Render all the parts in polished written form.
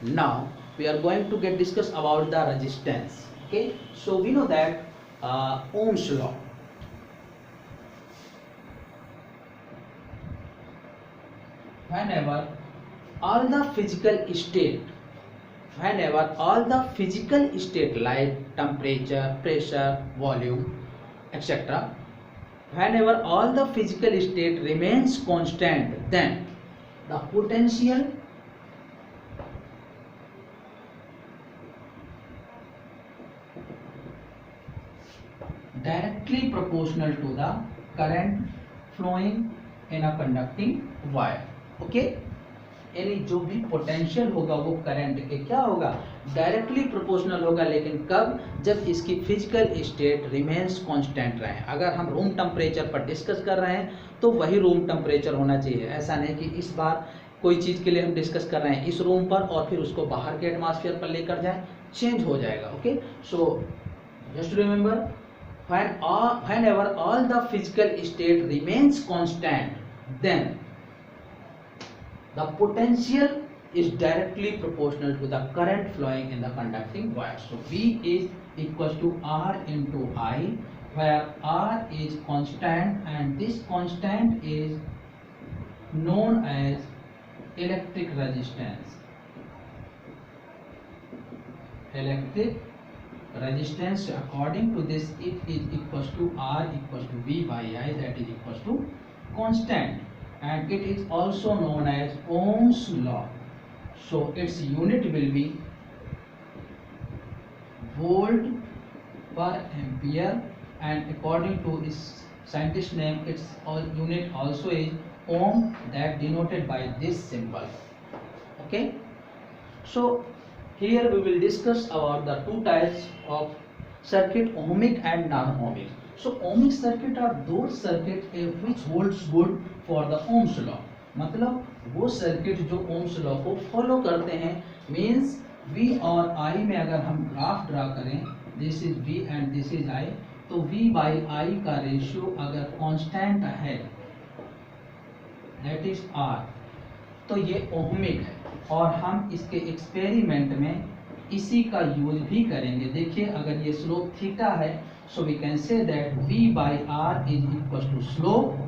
Now we are going to get discuss about the resistance. Okay, so we know that Ohm's law. Whenever all the physical state, whenever all the physical state like temperature, pressure, volume, etc., whenever all the physical state remains constant, then the potential directly proportional to the current flowing in a conducting wire. Okay, यानी जो भी potential होगा वो current के क्या होगा, directly proportional होगा। लेकिन कब, जब इसकी फिजिकल स्टेट रिमेन्स कांस्टेंट रहे। अगर हम रूम टेम्परेचर पर डिस्कस कर रहे हैं तो वही रूम टेम्परेचर होना चाहिए। ऐसा नहीं कि इस बार कोई चीज़ के लिए हम डिस्कस कर रहे हैं इस रूम पर और फिर उसको बाहर के एटमॉस्फेयर पर लेकर जाएं, चेंज हो जाएगा। Okay, so just remember, whenever all the physical state remains constant, then the potential is directly proportional to the current flowing in the conducting wire. So V is equals to R into I, where R is constant and this constant is known as electric resistance. Electric resistance, according to this, it is equals to R equals to V by I, that is equals to constant, and it is also known as Ohm's law. So its unit will be volt per ampere, and according to its scientist name, its unit also is ohm, that denoted by this symbol. Okay, so here we will discuss about the two types of circuit, ohmic and non-ohmic. So ohmic circuit are those circuit which holds good for the Ohm's law. मतलब वो circuit जो Ohm's law को follow करते हैं, means V और I में अगर हम ग्राफ ड्रा करें, this is V and this is I, तो V बाई I का रेशियो अगर कांस्टेंट है, दैट इज R, तो ये ओहमिक है। और हम इसके एक्सपेरिमेंट में इसी का यूज भी करेंगे। देखिए, अगर ये स्लोप थीटा है, so we can say that V by R is equal to slope,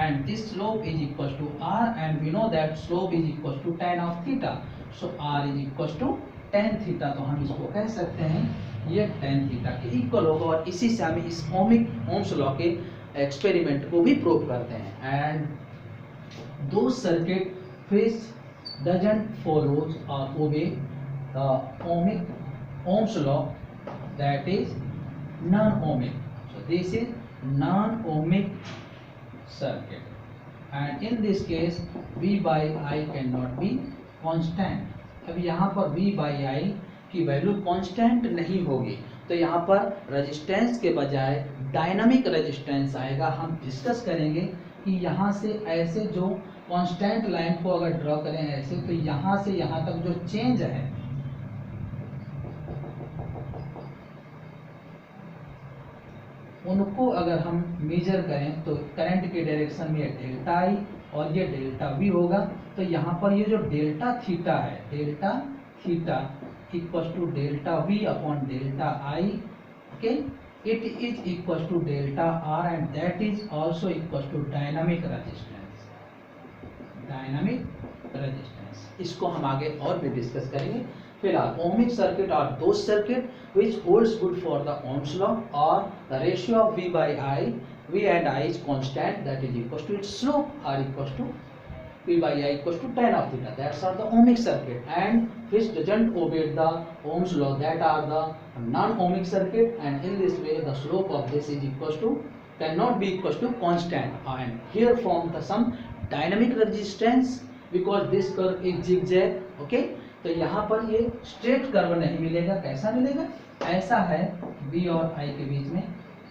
and this slope is equals to R, and we know that slope is equals to tan of theta, so R is equals to tan theta, तो हम इसको कह सकते हैं ये tan theta के equal होगा। और इसी से हम इस ओम्स लॉ के एक्सपेरिमेंट को भी प्रूव करते हैं। एंड दो circuit which doesn't follows or obey the Ohm's law, that is non-ohmic. So this is non-ohmic circuit, and in this case V by I cannot be constant. अब यहाँ पर V by I की value constant नहीं होगी, तो यहाँ पर resistance के बजाय डायनामिक रेजिस्टेंस आएगा। हम डिस्कस करेंगे कि यहाँ से ऐसे जो कांस्टेंट लाइन को अगर ड्रॉ करें ऐसे, तो यहाँ से यहाँ तक जो चेंज है, उनको अगर हम मेजर करें तो करंट के डायरेक्शन में डेल्टा आई और ये डेल्टा वी होगा। तो यहाँ पर ये जो डेल्टा थीटा है, delta theta equal to delta V upon delta I, okay, it is equal to delta R, and that is also equal to dynamic resistance. Dynamic resistance, इसको हम आगे और भी डिस्कस करेंगे। फिलहाल ओमिक सर्किट और दो circuit which holds good for the Ohm's law, or the ratio of V by I, V and I is constant, that is equals to its slope, R equals to V by I equals to tan of theta. That's are the ohmic circuit, and which doesn't obey the Ohm's law, that are the non-ohmic circuit, and in this way the slope of this is equals to, cannot be equals to constant, and here form the some dynamic resistance because this curve is zigzag. Okay, तो यहाँ पर ये straight curve नहीं मिलेगा। कैसा मिलेगा, ऐसा है V और I के बीच में,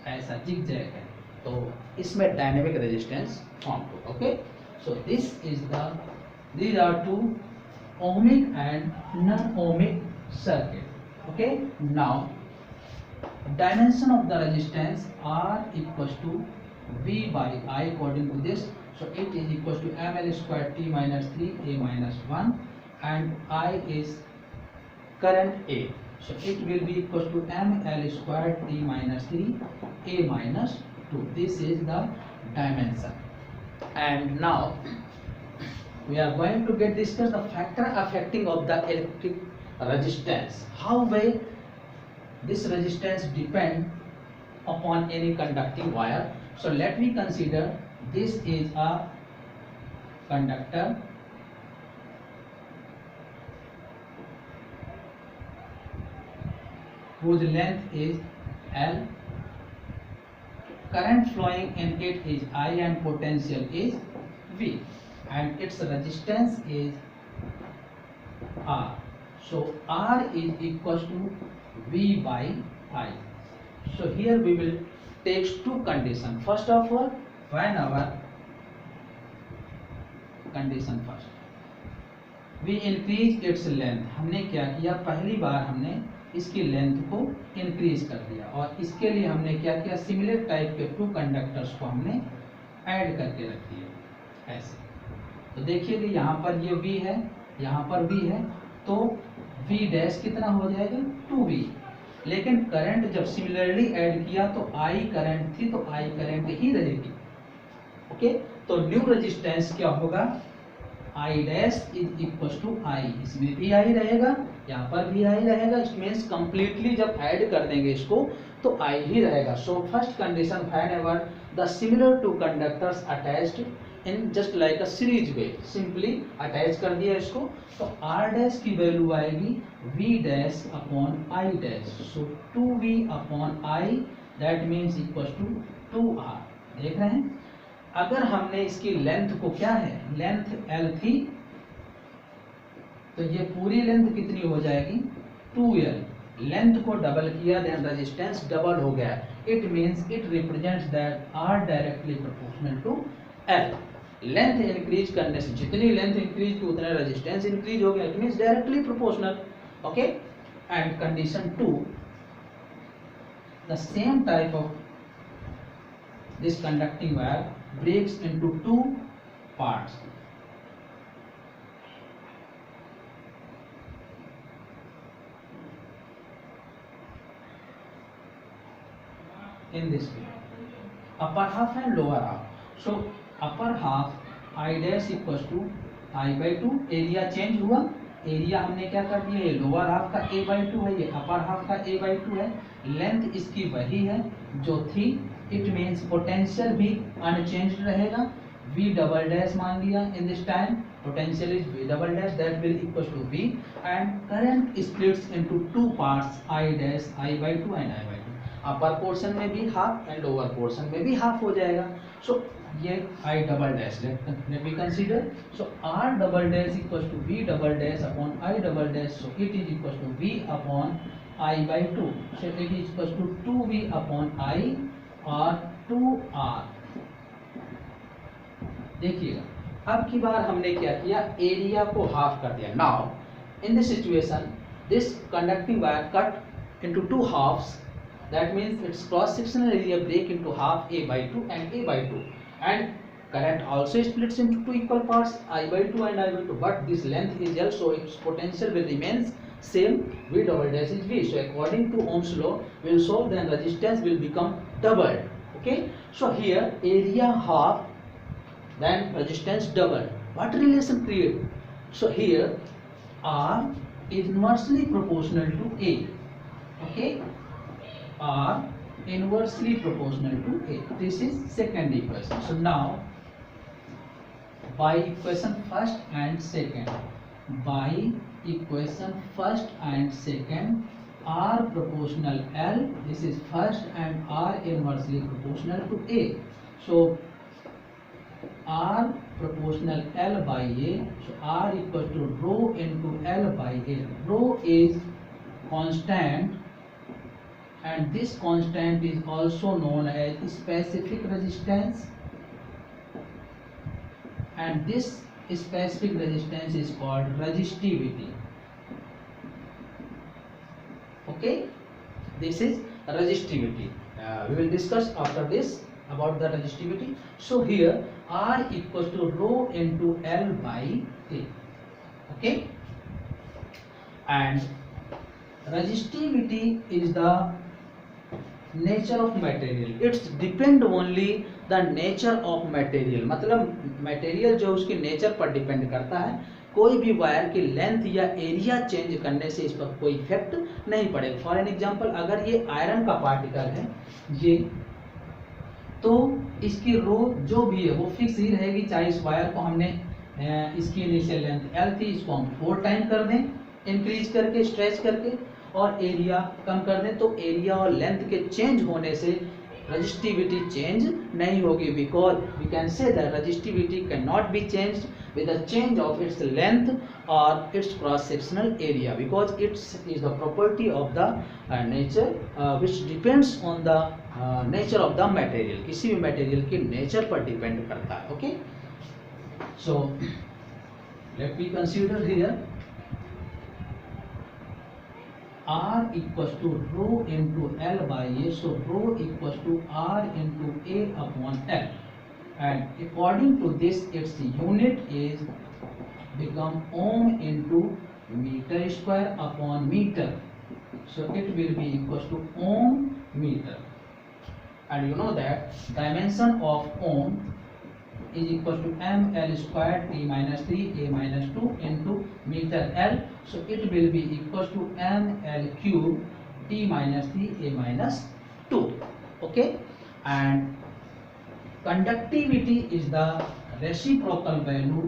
ऐसा जिगजैग है, तो इसमें डायनेमिक रेजिस्टेंस फॉर्म होगा। Okay, so these are two ohmic and non-ohmic circuit. Okay, now dimension of the resistance R equals to V by I according to this, so it is equals to ml square t minus 3 a minus 1, and I is current A. So it will be equal to ml square T minus 3 A minus 2. This is the dimension. And now we are going to discuss the factor affecting of the electric resistance. How will this resistance depend upon any conducting wire? So let me consider this is a conductor whose length is L, current flowing in it is I and potential is V, and its resistance is R. So R is equal to V by I. So here we will take two conditions. First of all, whenever condition first, we increase its length. हमने क्या किया, पहली बार हमने इसकी length को increase कर दिया और इसके लिए हमने क्या किया, सिमिलर टाइप के टू कंडक्टर्स को हमने ऐड करके रख दिया ऐसे। तो देखिए कि यहाँ पर ये V है, यहाँ पर V है, तो V डैश कितना हो जाएगा 2V। लेकिन करंट जब सिमिलरली ऐड किया तो I करंट थी, तो I करंट ही रहेगी। ओके, तो न्यू रेजिस्टेंस क्या होगा, I dash is equal to I, इसमें भी I रहेगा, यहाँ पर भी I रहेगा। इट मीन्स कंप्लीटली जब ऐड कर देंगे इसको तो I ही रहेगा। So first condition, whenever the similar two conductors attached in just like a series way, simply attach कर दिया इसको, तो R डैश की वैल्यू आएगी V dash upon I dash. So 2V upon I that means equal to 2R। देख रहे हैं, अगर हमने इसकी लेंथ को क्या है, लेंथ L थी, तो ये पूरी लेंथ कितनी हो जाएगी 2L। लेंथ को डबल किया देन रेजिस्टेंस डबल हो गया। It means it represents that R directly proportional to L। Length increase करने से जितनी लेंथ इंक्रीज की उतना रेजिस्टेंस इंक्रीज हो गया, it means directly proportional. Okay, and condition 2, the same type of this conducting wire breaks into two parts. In this way, upper half and lower half. So upper half I dash equals to I by 2, area change हुआ, area हमने क्या कर दिया, ये lower half का A by 2 है, ये upper half का A by 2 है, लेंथ इसकी वही है जो थी। इट मीन्स पोटेंशियल भी अनचेंज्ड रहेगा, V डबल डैश मान लिया in this time, potential is V double dash that will equal to V, and current splits into two parts I dash I by 2 and I by 2। Upper portion में भी half and lower portion में भी half हो जाएगा। So ये I double dash let we consider. So R double dash equal to V double dash upon I double dash, so it is equal to V upon I by 2, so it is equal to 2V upon I और 2R। देखिएगा, अब की बार हमने क्या किया, area को half कर दिया। Now in this situation this conducting wire cut into two halfs, that means its cross sectional area break into half A by 2 and A by 2, and current also splits into two equal parts I by 2 and I by 2, but this length is L, so its potential will remains same, V double dash is V. So according to Ohm's law, we will solve, then resistance will become doubled. Okay, so here area half, then resistance doubled. What relation create? So here R is inversely proportional to A. Okay, R inversely proportional to A. This is second equation. So now by equation first and second, by equation first and second, R proportional L, this is first, and R inversely proportional to A. So R proportional L by A, so R equal to rho into L by A. Rho is constant, and this constant is also known as specific resistance, and this specific resistance is called resistivity. Okay, this is resistivity. We will discuss after this about the resistivity. So here R equals to rho into L by A. Okay, and resistivity is the nature of material. It's depend only the nature of material, मतलब material जो उसके nature पर depend करता है, कोई भी wire की length या एरिया चेंज करने से इस पर कोई इफेक्ट नहीं पड़ेगा. फॉर एन एग्जांपल, अगर ये आयरन का पार्टिकल है ये, तो इसकी रो जो भी है वो फिक्स ही रहेगी. चाहे इस वायर को हमने इसकी इनिशियल लेंथ L थी, इसको हम 4 टाइम कर दें इंक्रीज करके, स्ट्रेच करके, और एरिया कम कर दें, तो एरिया और लेंथ के चेंज होने से रजिस्टिविटी चेंज नहीं होगी. Because we can say that resistivity can not be changed with the change of its length or its cross sectional area, because it is the property of the nature which depends on the nature of the material. किसी भी material की nature पर depend करता है. Okay, so let me consider here R equals to rho into L by A. So rho equals to R into A upon L. And according to this, its unit is become ohm into meter square upon meter. So it will be equals to ohm meter. And you know that dimension of ohm is equals to ml square t minus 3 a minus 2 into meter L. So it will be equals to ml cube t minus 3 a minus 2. Okay, and conductivity is the reciprocal value.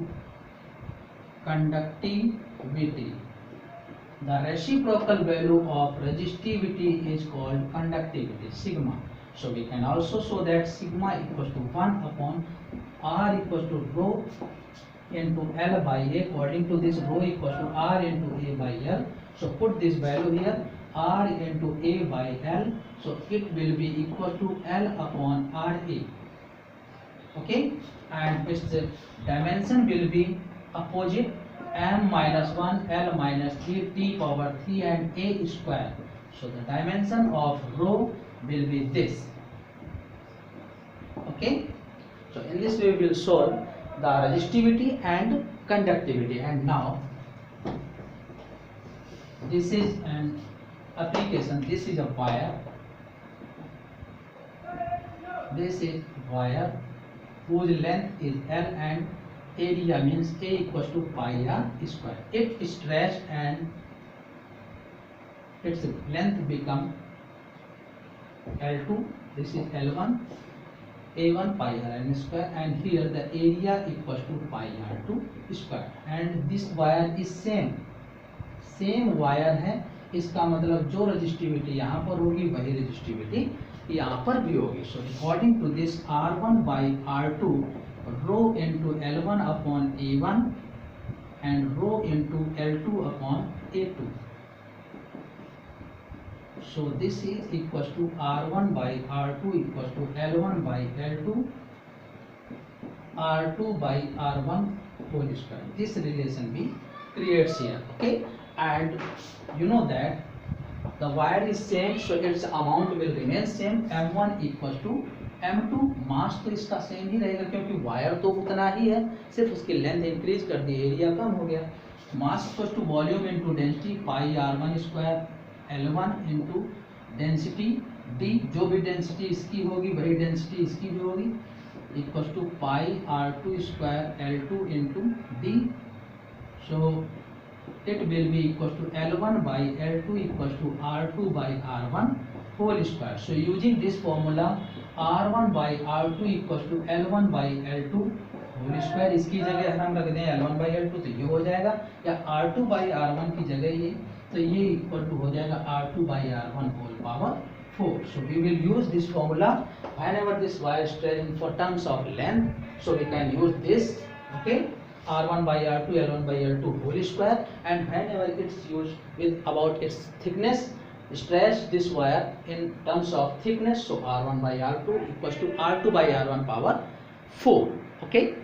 Conductivity, the reciprocal value of resistivity is called conductivity, sigma. So we can also show that sigma equals to 1 upon R equals to rho into L by A. According to this, rho equals to R into A by L. So put this value here, R into A by L. So it will be equal to L upon RA. Okay, and its dimension will be opposite, m minus 1 L minus 3 t power 3 and a square. So the dimension of rho will be this. Okay, so in this way we will solve the resistivity and conductivity. And now this is an application. This is a wire. This is wire whose length is L and area means A equals to pi r square. If stretched and its length become L2, this is L1, A1 pi r n square, and here the area equals to pi r2 square. And this wire is same wire है, इसका मतलब जो resistivity यहाँ पर होगी वही resistivity यहाँ पर भी होगी. So according to this R1 by R2 rho into L1 upon A1 and rho into L2 upon A2. So this is equals to R1 by R2 equals to L1 by L2 R2 by R1 whole square. This relation we creates here. Okay, and you know that the wire is same, so its amount will remain same. M1 equals to M2. मास तो इसका same ही रहेगा क्योंकि wire तो उतना ही है, सिर्फ उसकी length increase कर दी, एरिया कम हो गया. Mass equals to volume into density pi r1 square L1 into density d, जो भी डेंसिटी इसकी होगी वही डेंसिटी इसकी भी होगी, equals to pi r2 square L2 into d. So it will be equals to L1 by L2 equals to R2 by R1 whole square. So using this formula, R1 by R2 equals to L1 by L2 whole square. इसकी जगह हम रख दें L1 by L2 तो ये हो जाएगा, या R2 by R1 की जगह ये, तो ये इक्वल टू हो जाएगा R2 by R1 whole power 4. So we will use this formula whenever this wire is stretched for terms of length. So we can use this. Okay, R1 by R2 L1 by L2 whole square, and whenever it's used with about its thickness, stretch this wire in terms of thickness. So R1 by R2 equals to R2 by R1 power 4. Okay.